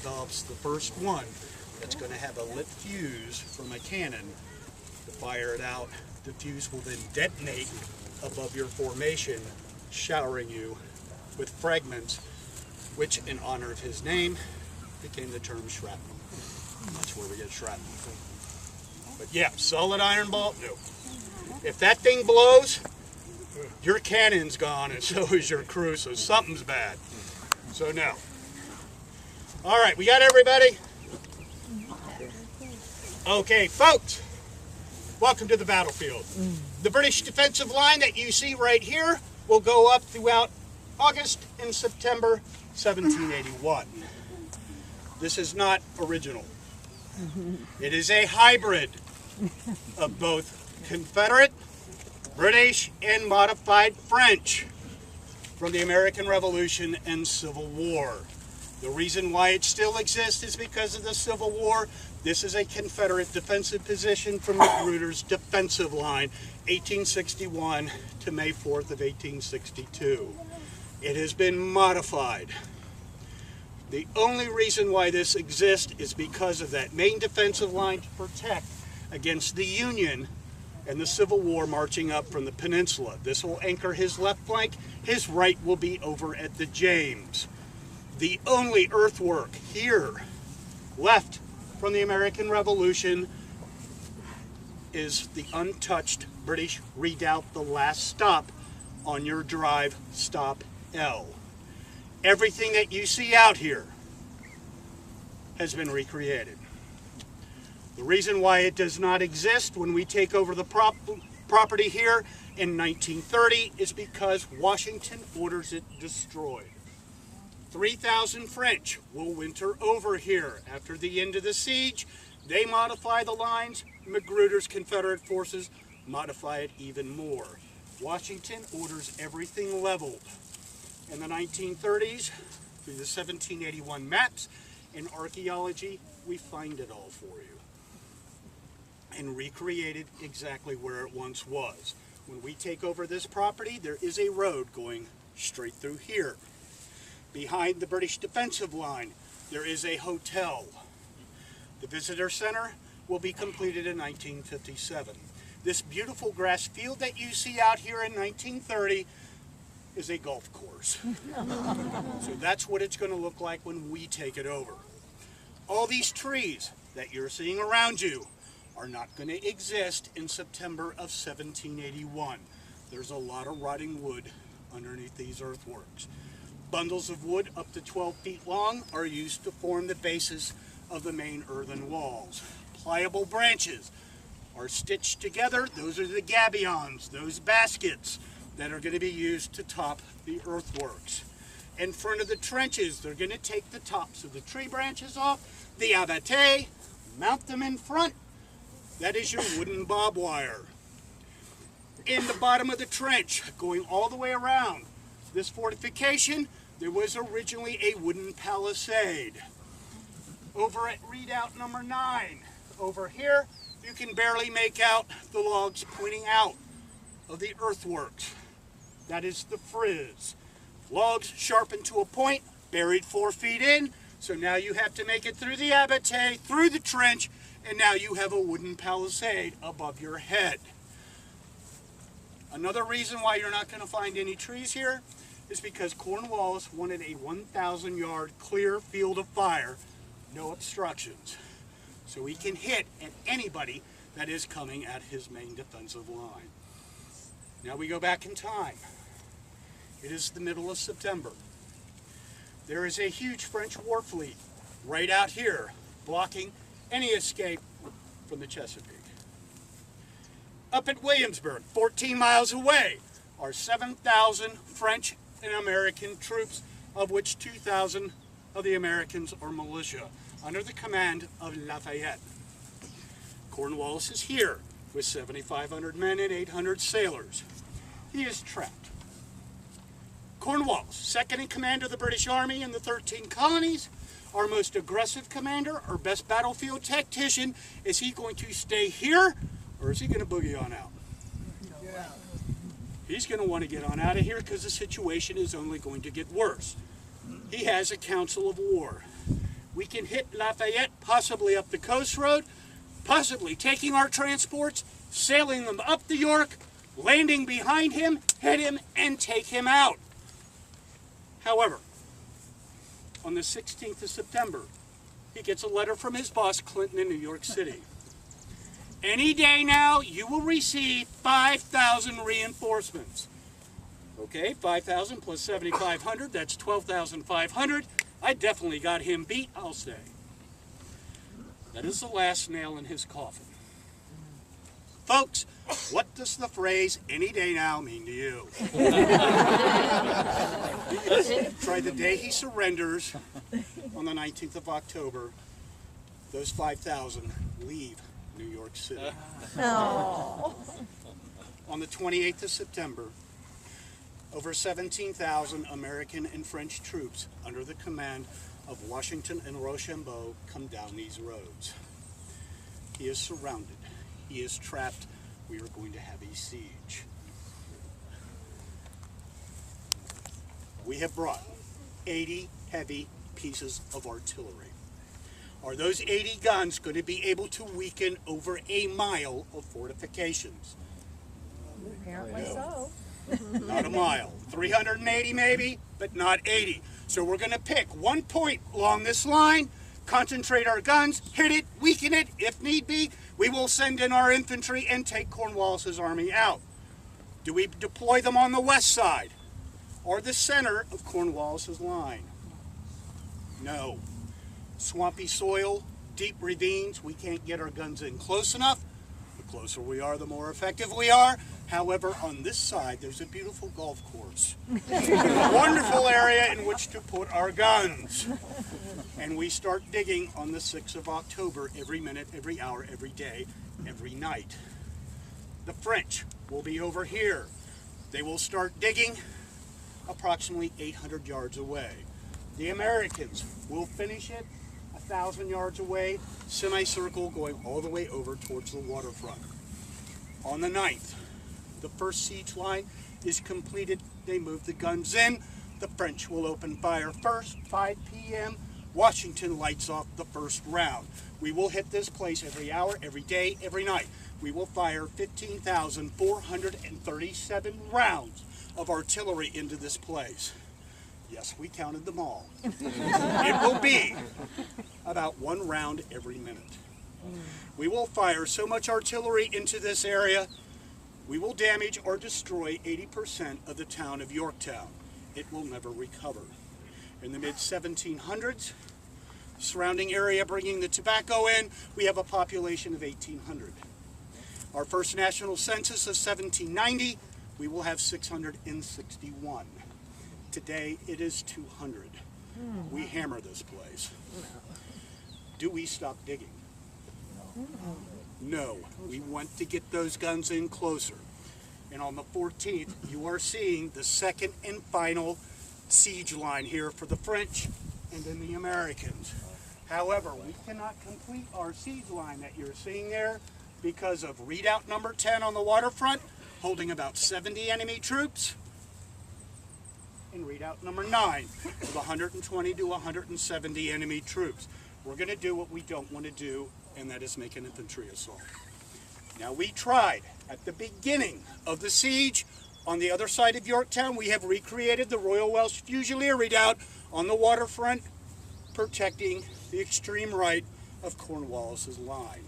develops the first one that's going to have a lit fuse from a cannon to fire it out. The fuse will then detonate above your formation, showering you with fragments, which in honor of his name became the term shrapnel. That's where we get shrapnel from. But yeah, solid iron ball, no. If that thing blows, your cannon's gone and so is your crew, so something's bad. So no. All right, we got everybody? Okay, folks, welcome to the battlefield. The British defensive line that you see right here will go up throughout August and September 1781. This is not original. It is a hybrid of both Confederate, British, and modified French from the American Revolution and Civil War. The reason why it still exists is because of the Civil War. This is a Confederate defensive position from Magruder's defensive line, 1861 to May 4th of 1862. It has been modified. The only reason why this exists is because of that main defensive line to protect against the Union and the Civil War marching up from the peninsula. This will anchor his left flank. His right will be over at the James. The only earthwork here left from the American Revolution is the untouched British redoubt, the last stop on your drive, stop L. Everything that you see out here has been recreated. The reason why it does not exist when we take over the property here in 1930 is because Washington orders it destroyed. 3,000 French will winter over here. After the end of the siege, they modify the lines. Magruder's Confederate forces modify it even more. Washington orders everything leveled. In the 1930s, through the 1781 maps and archaeology, we find it all for you and recreated exactly where it once was. When we take over this property, there is a road going straight through here. Behind the British defensive line, there is a hotel. The visitor center will be completed in 1957. This beautiful grass field that you see out here in 1930 is a golf course. So that's what it's going to look like when we take it over. All these trees that you're seeing around you are not going to exist in September of 1781. There's a lot of rotting wood underneath these earthworks. Bundles of wood up to 12 feet long are used to form the basis of the main earthen walls. Pliable branches are stitched together. Those are the gabions, those baskets that are going to be used to top the earthworks. In front of the trenches, they're going to take the tops of the tree branches off, the abattis, mount them in front. That is your wooden barbed wire. In the bottom of the trench, going all the way around this fortification, there was originally a wooden palisade. Over at redoubt number 9, over here, you can barely make out the logs pointing out of the earthworks. That is the frizz. Logs sharpened to a point, buried 4 feet in, so now you have to make it through the abattis, through the trench, and now you have a wooden palisade above your head. Another reason why you're not going to find any trees here is because Cornwallis wanted a 1,000-yard clear field of fire, no obstructions, so he can hit at anybody that is coming at his main defensive line. Now we go back in time. It is the middle of September. There is a huge French war fleet right out here blocking any escape from the Chesapeake. Up at Williamsburg, 14 miles away, are 7,000 French and American troops, of which 2,000 of the Americans are militia, under the command of Lafayette. Cornwallis is here with 7,500 men and 800 sailors. He is trapped. Cornwallis, second in command of the British Army in the 13 colonies, our most aggressive commander, our best battlefield tactician. Is he going to stay here, or is he going to boogie on out? He's going to want to get on out of here because the situation is only going to get worse. He has a council of war. we can hit Lafayette, possibly up the coast road, possibly taking our transports, sailing them up the York, landing behind him, hit him, and take him out. However, on the 16th of September, he gets a letter from his boss, Clinton, in New York City. Any day now, you will receive 5,000 reinforcements. Okay, 5,000 plus 7,500, that's 12,500. I definitely got him beat, I'll say. That is the last nail in his coffin. Folks, what does the phrase, any day now, mean to you? Try the day he surrenders on the 19th of October, those 5,000 leave New York City. Oh. On the 28th of September, over 17,000 American and French troops under the command of Washington and Rochambeau come down these roads. He is surrounded. He is trapped. We are going to have a siege. We have brought 80 heavy pieces of artillery. Are those 80 guns going to be able to weaken over a mile of fortifications? Apparently so. Not a mile. 380 maybe, but not 80. So we're going to pick one point along this line, concentrate our guns, hit it, weaken it. If need be, we will send in our infantry and take Cornwallis's army out. Do we deploy them on the west side or the center of Cornwallis's line? No. Swampy soil, deep ravines, we can't get our guns in close enough. The closer we are, the more effective we are. However, on this side, there's a beautiful golf course. A wonderful area in which to put our guns. And we start digging on the 6th of October, every minute, every hour, every day, every night. The French will be over here. They will start digging approximately 800 yards away. The Americans will finish it 1,000 yards away, semicircle going all the way over towards the waterfront. On the 9th, the first siege line is completed. They move the guns in. The French will open fire first, 5 p.m. Washington lights off the first round. We will hit this place every hour, every day, every night. We will fire 15,437 rounds of artillery into this place. Yes, we counted them all. It will be about 1 round every minute. We will fire so much artillery into this area, we will damage or destroy 80% of the town of Yorktown. It will never recover. In the mid-1700s, surrounding area bringing the tobacco in, we have a population of 1,800. Our first national census of 1790, we will have 661. Today, it is 200. We hammer this place. Do we stop digging? No. We want to get those guns in closer. And on the 14th, you are seeing the second and final siege line here for the French and then the Americans. However, we cannot complete our siege line that you're seeing there because of redoubt number 10 on the waterfront, holding about 70 enemy troops, and redoubt number 9 with 120 to 170 enemy troops. We're going to do what we don't want to do, and that is make an infantry assault. Now, we tried at the beginning of the siege on the other side of Yorktown. We have recreated the Royal Welsh Fusilier redoubt on the waterfront, protecting the extreme right of Cornwallis's line.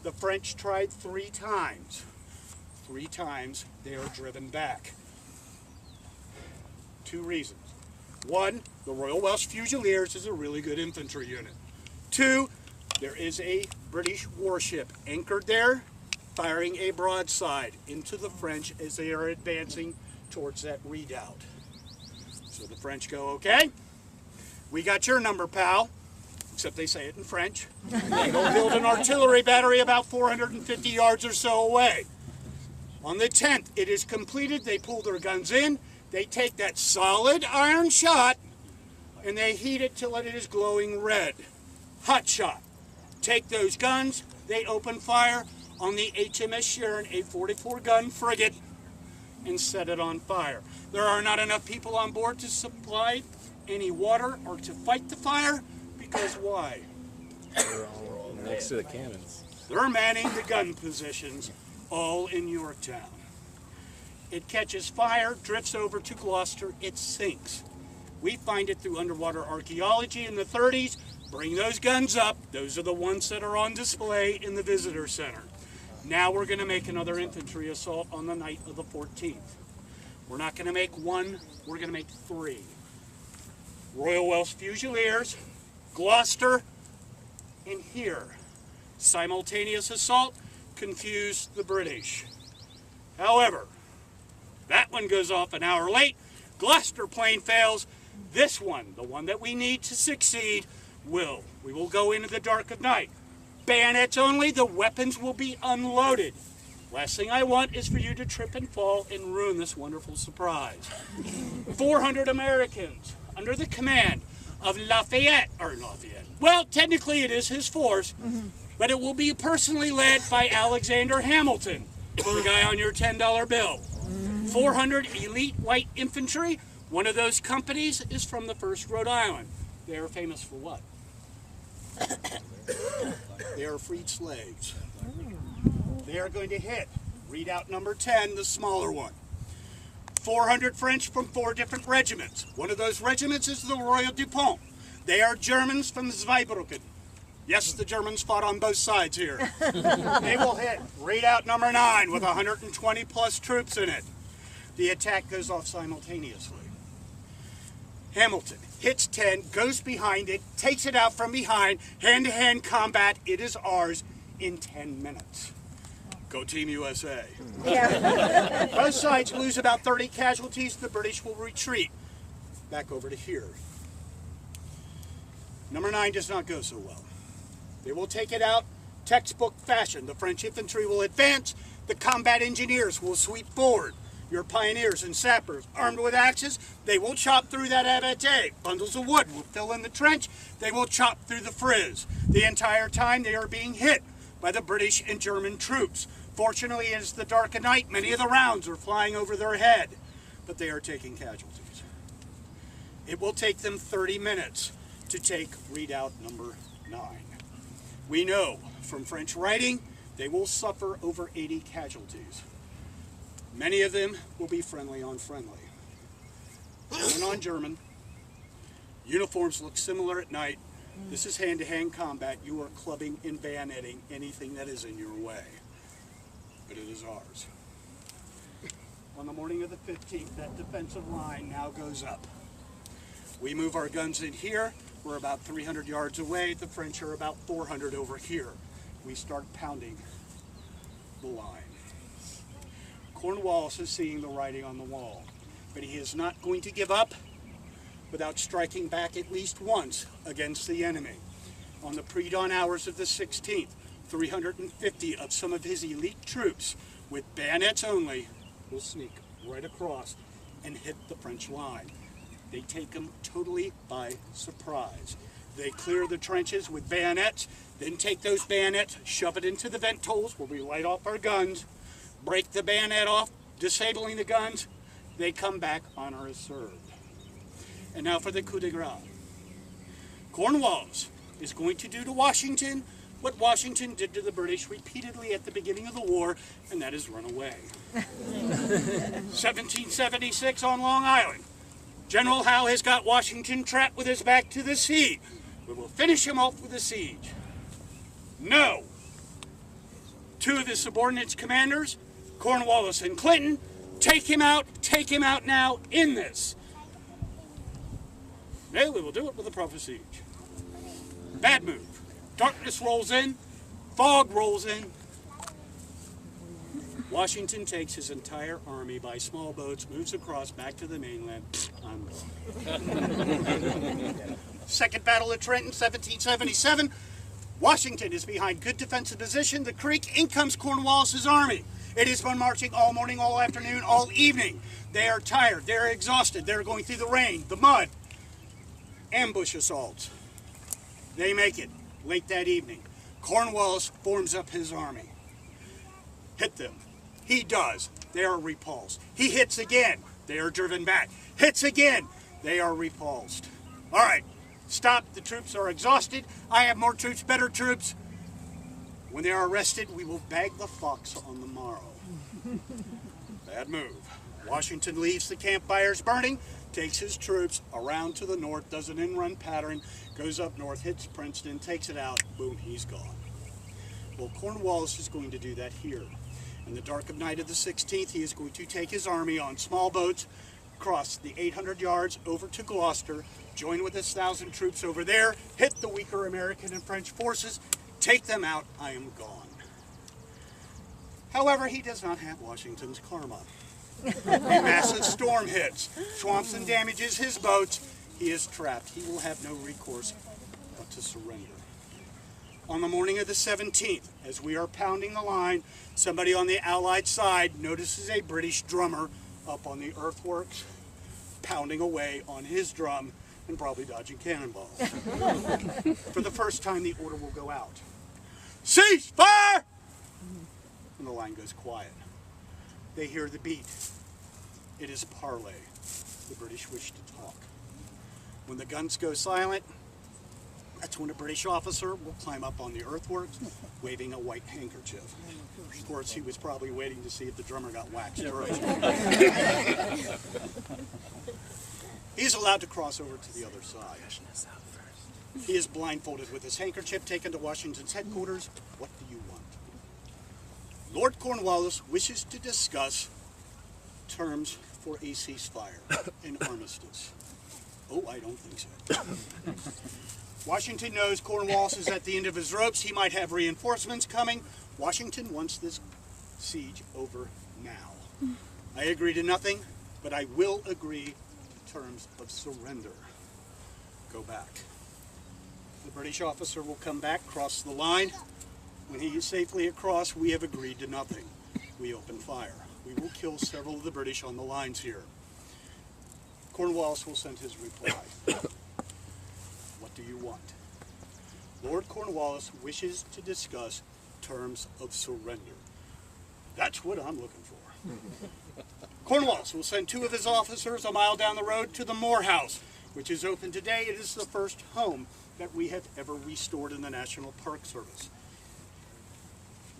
The French tried 3 times. 3 times they are driven back. 2 reasons. 1, the Royal Welsh Fusiliers is a really good infantry unit. 2, there is a British warship anchored there, firing a broadside into the French as they are advancing towards that redoubt. So the French go, okay, we got your number, pal, except they say it in French. They go build an artillery battery about 450 yards or so away. On the 10th, it is completed. They pull their guns in. They take that solid iron shot and they heat it till it is glowing red. Hot shot. Take those guns, they open fire on the HMS Sharon, a 44-gun frigate, and set it on fire. There are not enough people on board to supply any water or to fight the fire because why? They're all next to the cannons. They're manning the gun positions all in Yorktown. It catches fire, drifts over to Gloucester, it sinks. We find it through underwater archaeology in the 30s. Bring those guns up. Those are the ones that are on display in the visitor center. Now we're going to make another infantry assault on the night of the 14th. We're not going to make one, we're going to make three. Royal Welsh Fusiliers, Gloucester, and here. Simultaneous assault, confuse the British. However, that one goes off an hour late. Gloucester plane fails. This one, the one that we need to succeed, will. We will go into the dark of night. Bayonets only, the weapons will be unloaded. Last thing I want is for you to trip and fall and ruin this wonderful surprise. 400 Americans under the command of Lafayette. Well, technically it is his force, but it will be personally led by Alexander Hamilton, the guy on your $10 bill. 400 elite white infantry. One of those companies is from the 1st Rhode Island. They are famous for what? They are freed slaves. They are going to hit readout number 10, the smaller one. 400 French from 4 different regiments. One of those regiments is the Royal Dupont. They are Germans from Zweibrücken. Yes, the Germans fought on both sides here. They will hit readout number 9 with 120 plus troops in it. The attack goes off simultaneously. Hamilton hits 10, goes behind it, takes it out from behind, hand-to-hand combat. It is ours in 10 minutes. Go Team USA. Yeah. Both sides lose about 30 casualties. The British will retreat back over to here. Number 9 does not go so well. They will take it out textbook fashion. The French infantry will advance. The combat engineers will sweep forward. Your pioneers and sappers, armed with axes, they will chop through that abattis. Bundles of wood will fill in the trench. They will chop through the frizz. The entire time they are being hit by the British and German troops. Fortunately, as the dark of night, many of the rounds are flying over their head, but they are taking casualties. It will take them 30 minutes to take readout number 9. We know from French writing, they will suffer over 80 casualties. Many of them will be friendly on friendly. German on German. Uniforms look similar at night. This is hand-to-hand combat. You are clubbing and bayoneting anything that is in your way. But it is ours. On the morning of the 15th, that defensive line now goes up. We move our guns in here. We're about 300 yards away. The French are about 400 over here. We start pounding the line. Cornwallis is seeing the writing on the wall, but he is not going to give up without striking back at least once against the enemy. On the pre-dawn hours of the 16th, 350 of some of his elite troops, with bayonets only, will sneak right across and hit the French line. They take them totally by surprise. They clear the trenches with bayonets, then take those bayonets, shove it into the vent holes where we light off our guns, break the bayonet off, disabling the guns. They come back, honor is served. And now for the coup de grace. Cornwallis is going to do to Washington what Washington did to the British repeatedly at the beginning of the war, and that is run away. 1776 on Long Island. General Howe has got Washington trapped with his back to the sea. We will finish him off with a siege. No. 2 of his subordinate commanders, Cornwallis and Clinton, take him out now in this. No, we will do it with a proper siege. Bad move. Darkness rolls in, fog rolls in. Washington takes his entire army by small boats, moves across back to the mainland. I'm gone. Second Battle of Trenton, 1777. Washington is behind good defensive position. The creek, in comes Cornwallis's army. It has been marching all morning, all afternoon, all evening. They are tired. They're exhausted. They're going through the rain, the mud. Ambush assaults. They make it late that evening. Cornwallis forms up his army. Hit them. He does. They are repulsed. He hits again. They are driven back. Hits again. They are repulsed. All right. Stop, the troops are exhausted. I have more troops, better troops. When they are arrested, we will bag the fox on the morrow. Bad move. Washington leaves the campfires burning, takes his troops around to the north, does an in-run pattern, goes up north, hits Princeton, takes it out, boom, he's gone. Well, Cornwallis is going to do that here. In the dark of night of the 16th, he is going to take his army on small boats, cross the 800 yards over to Gloucester, join with his 1,000 troops over there, hit the weaker American and French forces, take them out, I am gone. However, he does not have Washington's karma. A massive storm hits, swamps and damages his boats. He is trapped. He will have no recourse but to surrender. On the morning of the 17th, as we are pounding the line, somebody on the Allied side notices a British drummer up on the earthworks, pounding away on his drum and probably dodging cannonballs. For the first time, the order will go out. Cease fire! And the line goes quiet. They hear the beat. It is parley. The British wish to talk. When the guns go silent, that's when a British officer will climb up on the earthworks, waving a white handkerchief. Of course, he was probably waiting to see if the drummer got waxed first. He's allowed to cross over to the other side. He is blindfolded with his handkerchief, taken to Washington's headquarters. What do you want? Lord Cornwallis wishes to discuss terms for a ceasefire, an armistice. Oh, I don't think so. Washington knows Cornwallis is at the end of his ropes. He might have reinforcements coming. Washington wants this siege over now. I agree to nothing, but I will agree to terms of surrender. Go back. The British officer will come back, cross the line. When he is safely across, we have agreed to nothing. We open fire. We will kill several of the British on the lines here. Cornwallis will send his reply. What do you want? Lord Cornwallis wishes to discuss terms of surrender. That's what I'm looking for. Cornwallis will send 2 of his officers a mile down the road to the Moore House, which is open today. It is the first home that we have ever restored in the National Park Service.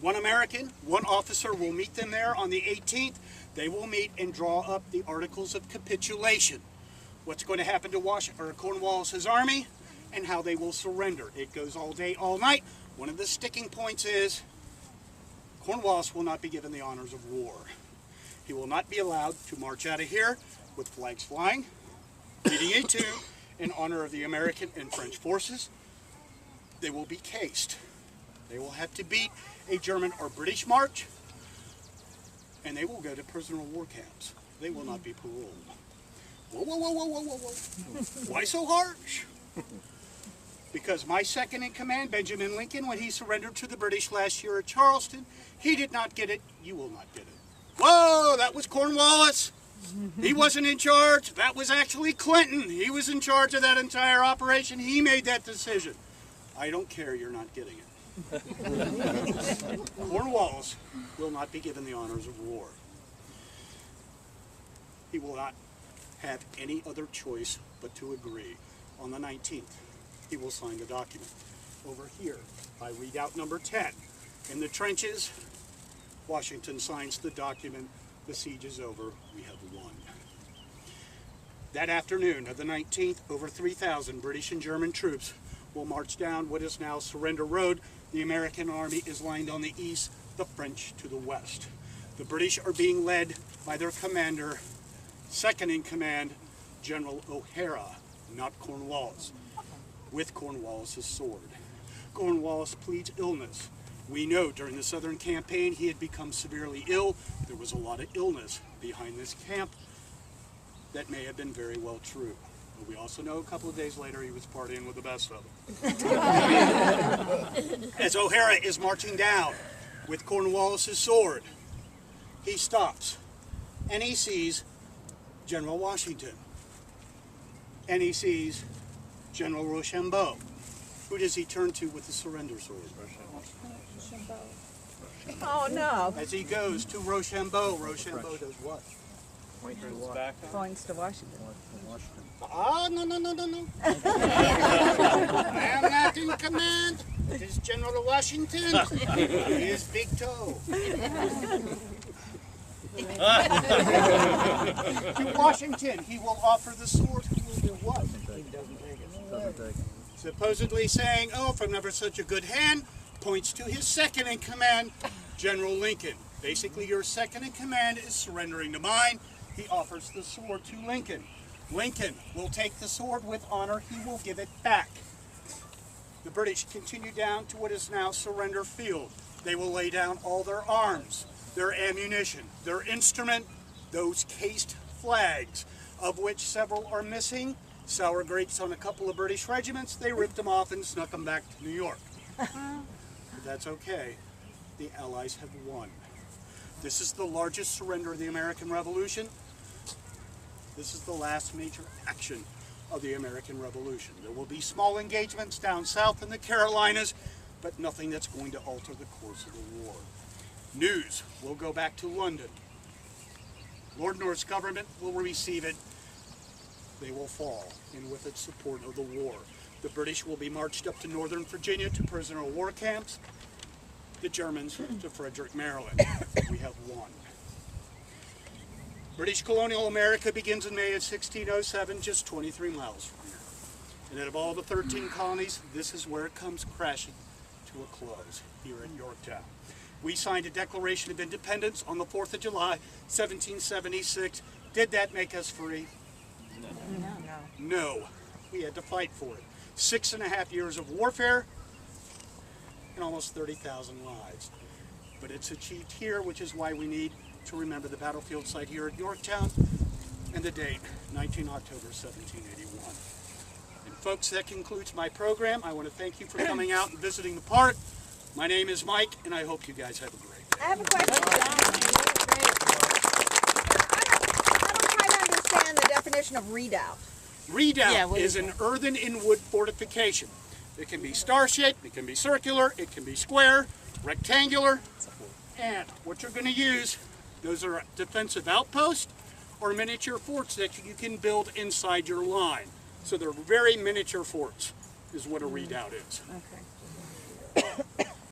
1 American, 1 officer will meet them there on the 18th. They will meet and draw up the Articles of Capitulation. What's going to happen to Cornwallis' army and how they will surrender. It goes all day, all night. One of the sticking points is Cornwallis will not be given the honors of war. He will not be allowed to march out of here with flags flying, leading a tune in honor of the American and French forces. They will be cased. They will have to beat a German or British march, and they will go to prisoner of war camps. They will not be paroled. Whoa, whoa, whoa, whoa, whoa, whoa, whoa. Why so harsh? Because my second in command, Benjamin Lincoln, when he surrendered to the British last year at Charleston, he did not get it. You will not get it. Whoa, that was Cornwallis. He wasn't in charge. That was actually Clinton. He was in charge of that entire operation. He made that decision. I don't care. You're not getting it. Cornwallis will not be given the honors of war. He will not have any other choice but to agree. On the 19th, he will sign the document. Over here, by readout number 10, in the trenches, Washington signs the document. The siege is over. We have won. That afternoon of the 19th, over 3,000 British and German troops will march down what is now Surrender Road. The American army is lined on the east, the French to the west. The British are being led by their commander, second in command, General O'Hara, not Cornwallis, with Cornwallis' sword. Cornwallis pleads illness. We know during the Southern campaign he had become severely ill. There was a lot of illness behind this camp. That may have been very well true. But we also know a couple of days later he was partying with the best of them. As O'Hara is marching down with Cornwallis' sword, he stops and he sees General Washington. And he sees General Rochambeau. Who does he turn to with the surrender sword? Oh no. As he goes to Rochambeau, Rochambeau does what? Points to Washington. Ah, no. I am not in command. It is General Washington. He is Big Toe. To Washington, he will offer the sword. Who will do what? Supposedly saying, oh, from never such a good hand, points to his second in command, General Lincoln. Basically, your second in command is surrendering to mine. He offers the sword to Lincoln. Lincoln will take the sword with honor. He will give it back. The British continue down to what is now Surrender Field. They will lay down all their arms, their ammunition, their instrument, those cased flags, of which several are missing. Sour grapes on a couple of British regiments. They ripped them off and snuck them back to New York. But that's okay. The Allies have won. This is the largest surrender of the American Revolution. This is the last major action of the American Revolution. There will be small engagements down south in the Carolinas, but nothing that's going to alter the course of the war. News will go back to London. Lord North's government will receive it. They will fall in with its support of the war. The British will be marched up to northern Virginia to prisoner of war camps. The Germans to Frederick, Maryland. We have won. British colonial America begins in May of 1607, just 23 miles from here. And out of all the 13 colonies, this is where it comes crashing to a close, here at Yorktown. We signed a Declaration of Independence on the 4th of July, 1776. Did that make us free? No. We had to fight for it. 6.5 years of warfare and almost 30,000 lives. But it's achieved here, which is why we need to remember the battlefield site here at Yorktown and the date, 19 October 1781. And folks, that concludes my program. I want to thank you for coming out and visiting the park. My name is Mike, and I hope you guys have a great day. I have a question. I don't quite understand the definition of redoubt. Redoubt is an earthen and wood fortification. It can be star-shaped, it can be circular, it can be square, rectangular, and what you're going to use, those are defensive outposts or miniature forts that you can build inside your line. So they're very miniature forts is what a redoubt is. Okay.